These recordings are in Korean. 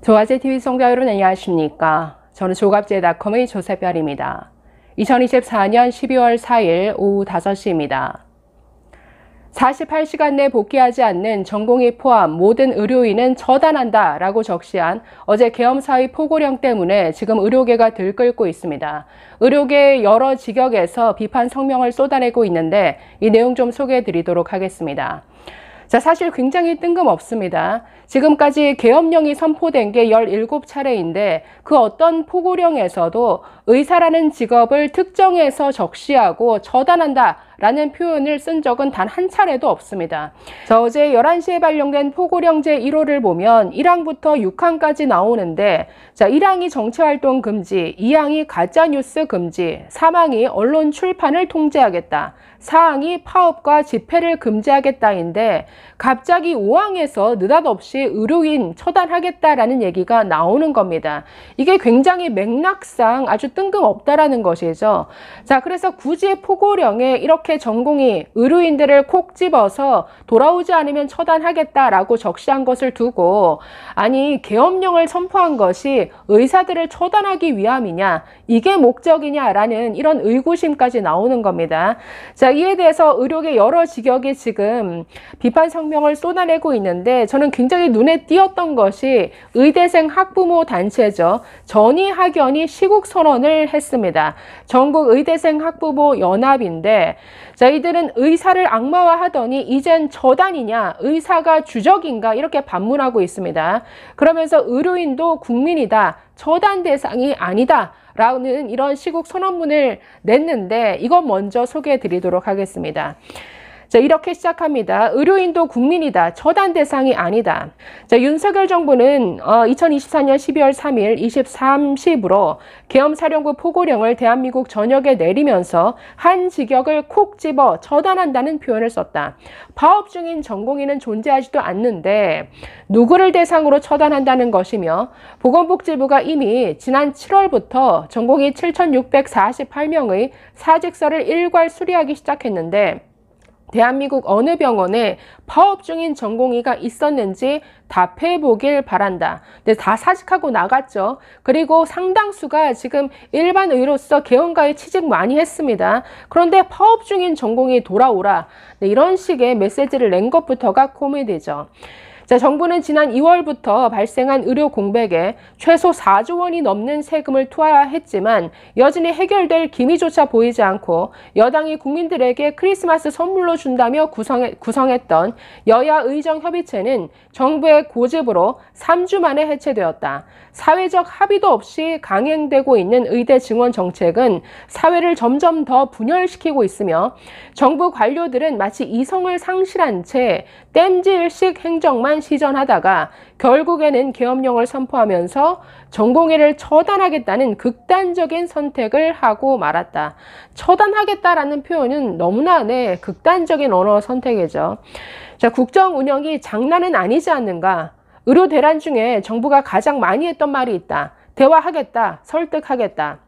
조화제TV 시청자 여러분 안녕하십니까. 저는 조갑제닷컴의 조세별입니다. 2024년 12월 4일 오후 5시입니다. 48시간 내 복귀하지 않는 전공의 포함 모든 의료인은 처단한다 라고 적시한 어제 계엄사의 포고령 때문에 지금 의료계가 들끓고 있습니다. 의료계 여러 직역에서 비판 성명을 쏟아내고 있는데 이 내용 좀 소개해 드리도록 하겠습니다. 자, 사실 굉장히 뜬금없습니다. 지금까지 계엄령이 선포된 게 17차례인데 그 어떤 포고령에서도 의사라는 직업을 특정해서 적시하고 처단한다 라는 표현을 쓴 적은 단 한 차례도 없습니다. 자, 어제 11시에 발령된 포고령 제1호를 보면 1항부터 6항까지 나오는데, 자, 1항이 정치활동 금지, 2항이 가짜뉴스 금지, 3항이 언론 출판을 통제하겠다, 4항이 파업과 집회를 금지하겠다인데 갑자기 5항에서 느닷없이 의료인 처단하겠다라는 얘기가 나오는 겁니다. 이게 굉장히 맥락상 아주 뜬금없다라는 것이죠. 자, 그래서 굳이 포고령에 이렇게 전공의 의료인들을 콕 집어서 돌아오지 않으면 처단하겠다라고 적시한 것을 두고, 아니 계엄령을 선포한 것이 의사들을 처단하기 위함이냐, 이게 목적이냐라는 이런 의구심까지 나오는 겁니다. 자, 이에 대해서 의료계 여러 직역이 지금 비판 성명을 쏟아내고 있는데, 저는 굉장히 눈에 띄었던 것이 의대생 학부모 단체죠. 전의학연이 시국선언을 했습니다. 전국 의대생 학부모 연합인데, 자, 이들은 의사를 악마화하더니 이젠 저단이냐, 의사가 주적인가 이렇게 반문하고 있습니다. 그러면서 의료인도 국민이다, 처단 대상이 아니다 라는 이런 시국 선언문을 냈는데, 이것 먼저 소개해 드리도록 하겠습니다. 자, 이렇게 시작합니다. 의료인도 국민이다, 처단 대상이 아니다. 자, 윤석열 정부는 2024년 12월 3일 23시부로 계엄사령부 포고령을 대한민국 전역에 내리면서 한 직역을 콕 집어 처단한다는 표현을 썼다. 파업 중인 전공의는 존재하지도 않는데 누구를 대상으로 처단한다는 것이며, 보건복지부가 이미 지난 7월부터 전공의 7,648명의 사직서를 일괄 수리하기 시작했는데, 대한민국 어느 병원에 파업 중인 전공의가 있었는지 답해 보길 바란다. 근데 다 사직하고 나갔죠. 그리고 상당수가 지금 일반 의로서 개원가에 취직 많이 했습니다. 그런데 파업 중인 전공의 돌아오라, 네, 이런 식의 메시지를 낸 것부터가 코미디죠. 자, 정부는 지난 2월부터 발생한 의료 공백에 최소 4조 원이 넘는 세금을 투하했지만 여전히 해결될 기미조차 보이지 않고, 여당이 국민들에게 크리스마스 선물로 준다며 구성했던 여야 의정협의체는 정부의 고집으로 3주 만에 해체되었다. 사회적 합의도 없이 강행되고 있는 의대 증원 정책은 사회를 점점 더 분열시키고 있으며, 정부 관료들은 마치 이성을 상실한 채 땜질식 행정만 시전하다가 결국에는 계엄령을 선포하면서 전공의를 처단하겠다는 극단적인 선택을 하고 말았다. 처단하겠다라는 표현은 너무나 극단적인 언어 선택이죠. 자, 국정 운영이 장난은 아니지 않는가? 의료 대란 중에 정부가 가장 많이 했던 말이 있다. 대화하겠다, 설득하겠다.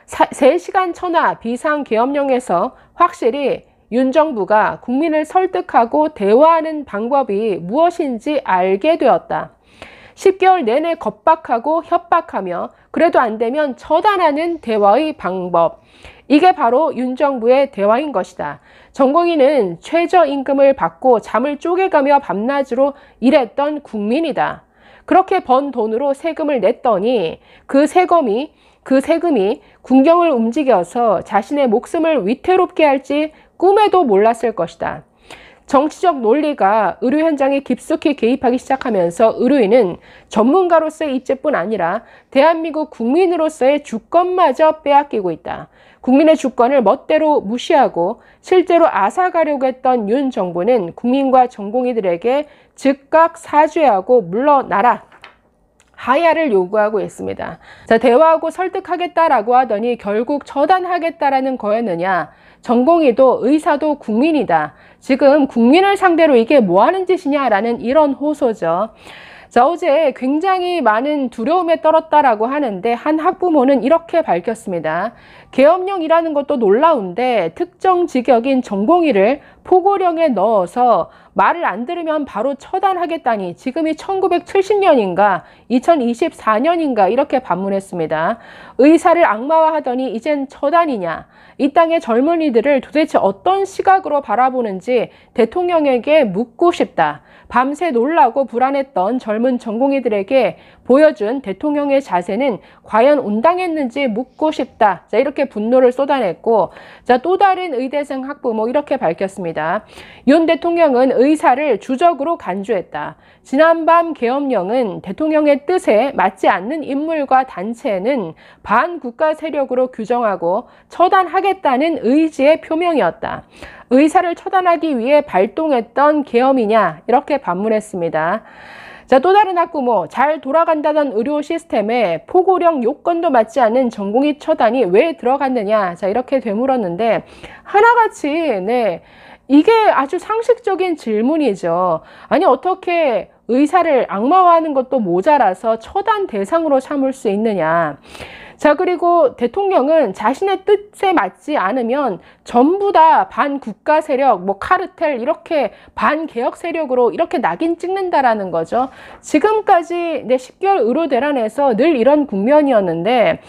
3시간 천하 비상계엄령에서 확실히 윤 정부가 국민을 설득하고 대화하는 방법이 무엇인지 알게 되었다. 10개월 내내 겁박하고 협박하며 그래도 안 되면 처단하는 대화의 방법. 이게 바로 윤 정부의 대화인 것이다. 전공의는 최저임금을 받고 잠을 쪼개가며 밤낮으로 일했던 국민이다. 그렇게 번 돈으로 세금을 냈더니 그 세금이 군경을 움직여서 자신의 목숨을 위태롭게 할지 꿈에도 몰랐을 것이다. 정치적 논리가 의료 현장에 깊숙이 개입하기 시작하면서 의료인은 전문가로서의 입지뿐 아니라 대한민국 국민으로서의 주권마저 빼앗기고 있다. 국민의 주권을 멋대로 무시하고 실제로 앗아가려고 했던 윤 정부는 국민과 전공의들에게 즉각 사죄하고 물러나라, 하야를 요구하고 있습니다. 자, 대화하고 설득하겠다라고 하더니 결국 처단하겠다라는 거였느냐? 전공의도 의사도 국민이다. 지금 국민을 상대로 이게 뭐 하는 짓이냐라는 이런 호소죠. 자, 어제 굉장히 많은 두려움에 떨었다라고 하는데 한 학부모는 이렇게 밝혔습니다. 계엄령이라는 것도 놀라운데 특정 직역인 전공의를 포고령에 넣어서 말을 안 들으면 바로 처단하겠다니 지금이 1970년인가 2024년인가 이렇게 반문했습니다. 의사를 악마화하더니 이젠 처단이냐. 이 땅의 젊은이들을 도대체 어떤 시각으로 바라보는지 대통령에게 묻고 싶다. 밤새 놀라고 불안했던 젊은 전공의들에게 보여준 대통령의 자세는 과연 온당했는지 묻고 싶다. 자, 이렇게 분노를 쏟아냈고, 자, 또 다른 의대생 학부모 이렇게 밝혔습니다. 윤 대통령은 의사를 주적으로 간주했다. 지난밤 계엄령은 대통령의 뜻에 맞지 않는 인물과 단체는 반국가 세력으로 규정하고 처단하겠다는 의지의 표명이었다. 의사를 처단하기 위해 발동했던 계엄이냐 이렇게 반문했습니다. 자, 또 다른 학부모, 잘 돌아간다던 의료 시스템에 포고령 요건도 맞지 않는 전공의 처단이 왜 들어갔느냐, 자, 이렇게 되물었는데 하나같이 이게 아주 상식적인 질문이죠. 아니, 어떻게 의사를 악마화하는 것도 모자라서 처단 대상으로 삼을 수 있느냐. 자, 그리고 대통령은 자신의 뜻에 맞지 않으면 전부 다 반국가 세력, 카르텔 이렇게 반개혁 세력으로 이렇게 낙인 찍는다라는 거죠. 지금까지 10개월 의료대란에서 늘 이런 국면이었는데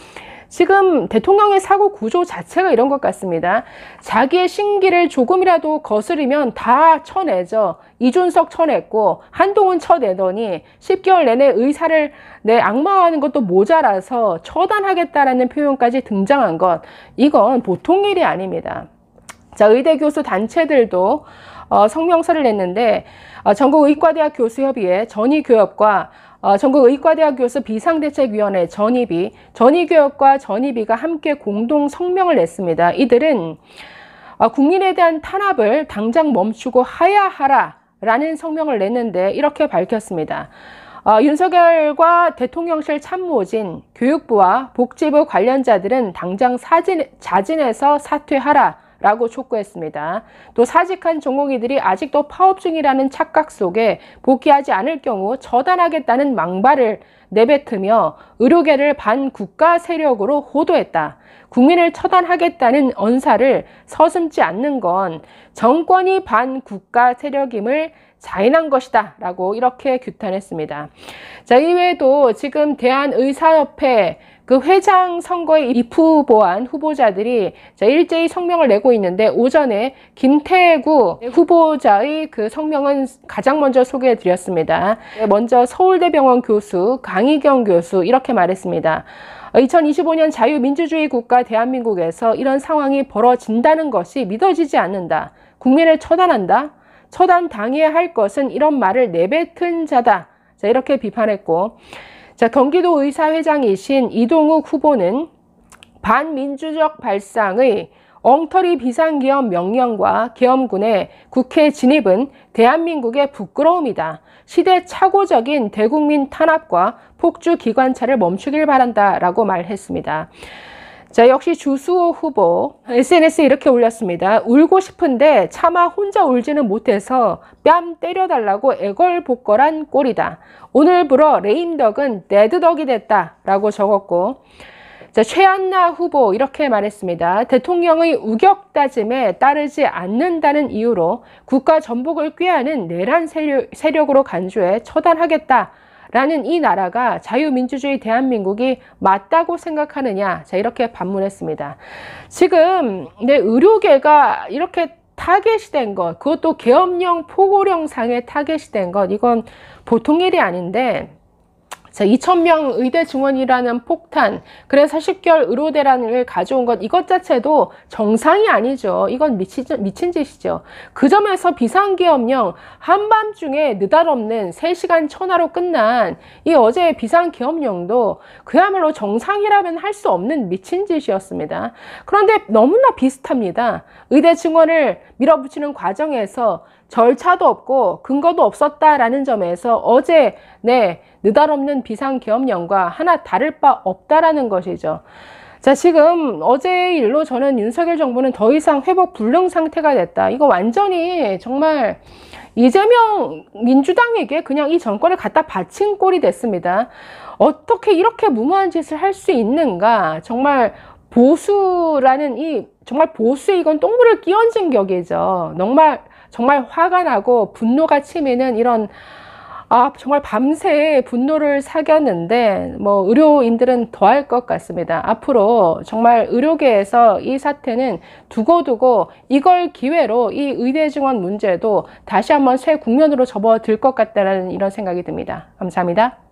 지금 대통령의 사고 구조 자체가 이런 것 같습니다. 자기의 심기를 조금이라도 거스르면 다 쳐내죠. 이준석 쳐냈고 한동훈 쳐내더니 10개월 내내 의사를 악마화하는 것도 모자라서 처단하겠다라는 표현까지 등장한 것, 이건 보통 일이 아닙니다. 자, 의대 교수 단체들도 성명서를 냈는데 전국의과대학 교수협의회 전의교협과 전국의과대학 교수 비상대책위원회 전의교협과 전의비가 함께 공동 성명을 냈습니다. 이들은 국민에 대한 탄압을 당장 멈추고 하야하라 라는 성명을 냈는데 이렇게 밝혔습니다. 윤석열과 대통령실 참모진, 교육부와 복지부 관련자들은 당장 자진해서 사퇴하라 라고 촉구했습니다. 또 사직한 전공의들이 아직도 파업 중이라는 착각 속에 복귀하지 않을 경우 처단하겠다는 망발을 내뱉으며 의료계를 반국가 세력으로 호도했다. 국민을 처단하겠다는 언사를 서슴지 않는 건 정권이 반국가 세력임을 자인한 것이다 라고 이렇게 규탄했습니다. 자, 이외에도 지금 대한의사협회 그 회장 선거에 입후보한 후보자들이 일제히 성명을 내고 있는데 오전에 김태구 후보자의 그 성명은 가장 먼저 소개해 드렸습니다. 먼저 서울대병원 교수 강희경 교수 이렇게 말했습니다. 2025년 자유민주주의 국가 대한민국에서 이런 상황이 벌어진다는 것이 믿어지지 않는다. 국민을 처단한다. 처단당해야 할 것은 이런 말을 내뱉은 자다. 자, 이렇게 비판했고, 자, 경기도 의사회장이신 이동욱 후보는 반민주적 발상의 엉터리 비상계엄 명령과 계엄군의 국회 진입은 대한민국의 부끄러움이다. 시대착오적인 대국민 탄압과 폭주 기관차를 멈추길 바란다 라고 말했습니다. 자, 역시 주수호 후보 SNS에 이렇게 올렸습니다. 울고 싶은데 차마 혼자 울지는 못해서 뺨 때려달라고 애걸복걸한 꼴이다. 오늘부로 레임덕은 데드덕이 됐다 라고 적었고, 자, 최한나 후보 이렇게 말했습니다. 대통령의 우격다짐에 따르지 않는다는 이유로 국가 전복을 꾀하는 내란 세력으로 간주해 처단하겠다 라는 이 나라가 자유민주주의 대한민국이 맞다고 생각하느냐. 자, 이렇게 반문했습니다. 지금 의료계가 이렇게 타겟이 된 것, 그것도 계엄령 포고령 상에 타겟이 된 것, 이건 보통 일이 아닌데, 자, 2,000명 의대 증원이라는 폭탄, 그래서 10개월 의료대란을 가져온 것, 이것 자체도 정상이 아니죠. 이건 미친 짓이죠. 그 점에서 비상계엄령, 한밤중에 느닷없는 3시간 천하로 끝난 이 어제의 비상계엄령도 그야말로 정상이라면 할 수 없는 미친 짓이었습니다. 그런데 너무나 비슷합니다. 의대 증원을 밀어붙이는 과정에서 절차도 없고 근거도 없었다라는 점에서 어제 느닷없는 비상계엄령과 하나 다를 바 없다라는 것이죠. 자, 지금 어제의 일로 저는 윤석열 정부는 더 이상 회복 불능 상태가 됐다. 이거 완전히 정말 이재명 민주당에게 그냥 이 정권을 갖다 바친 꼴이 됐습니다. 어떻게 이렇게 무모한 짓을 할 수 있는가. 정말 보수라는 이 정말 보수에 이건 똥물을 끼얹은 격이죠. 정말 화가 나고 분노가 치미는 이런 정말 밤새 분노를 사겼는데 뭐 의료인들은 더할 것 같습니다. 앞으로 정말 의료계에서 이 사태는 두고두고 이걸 기회로 이 의대 증원 문제도 다시 한번 새 국면으로 접어들 것 같다는 이런 생각이 듭니다. 감사합니다.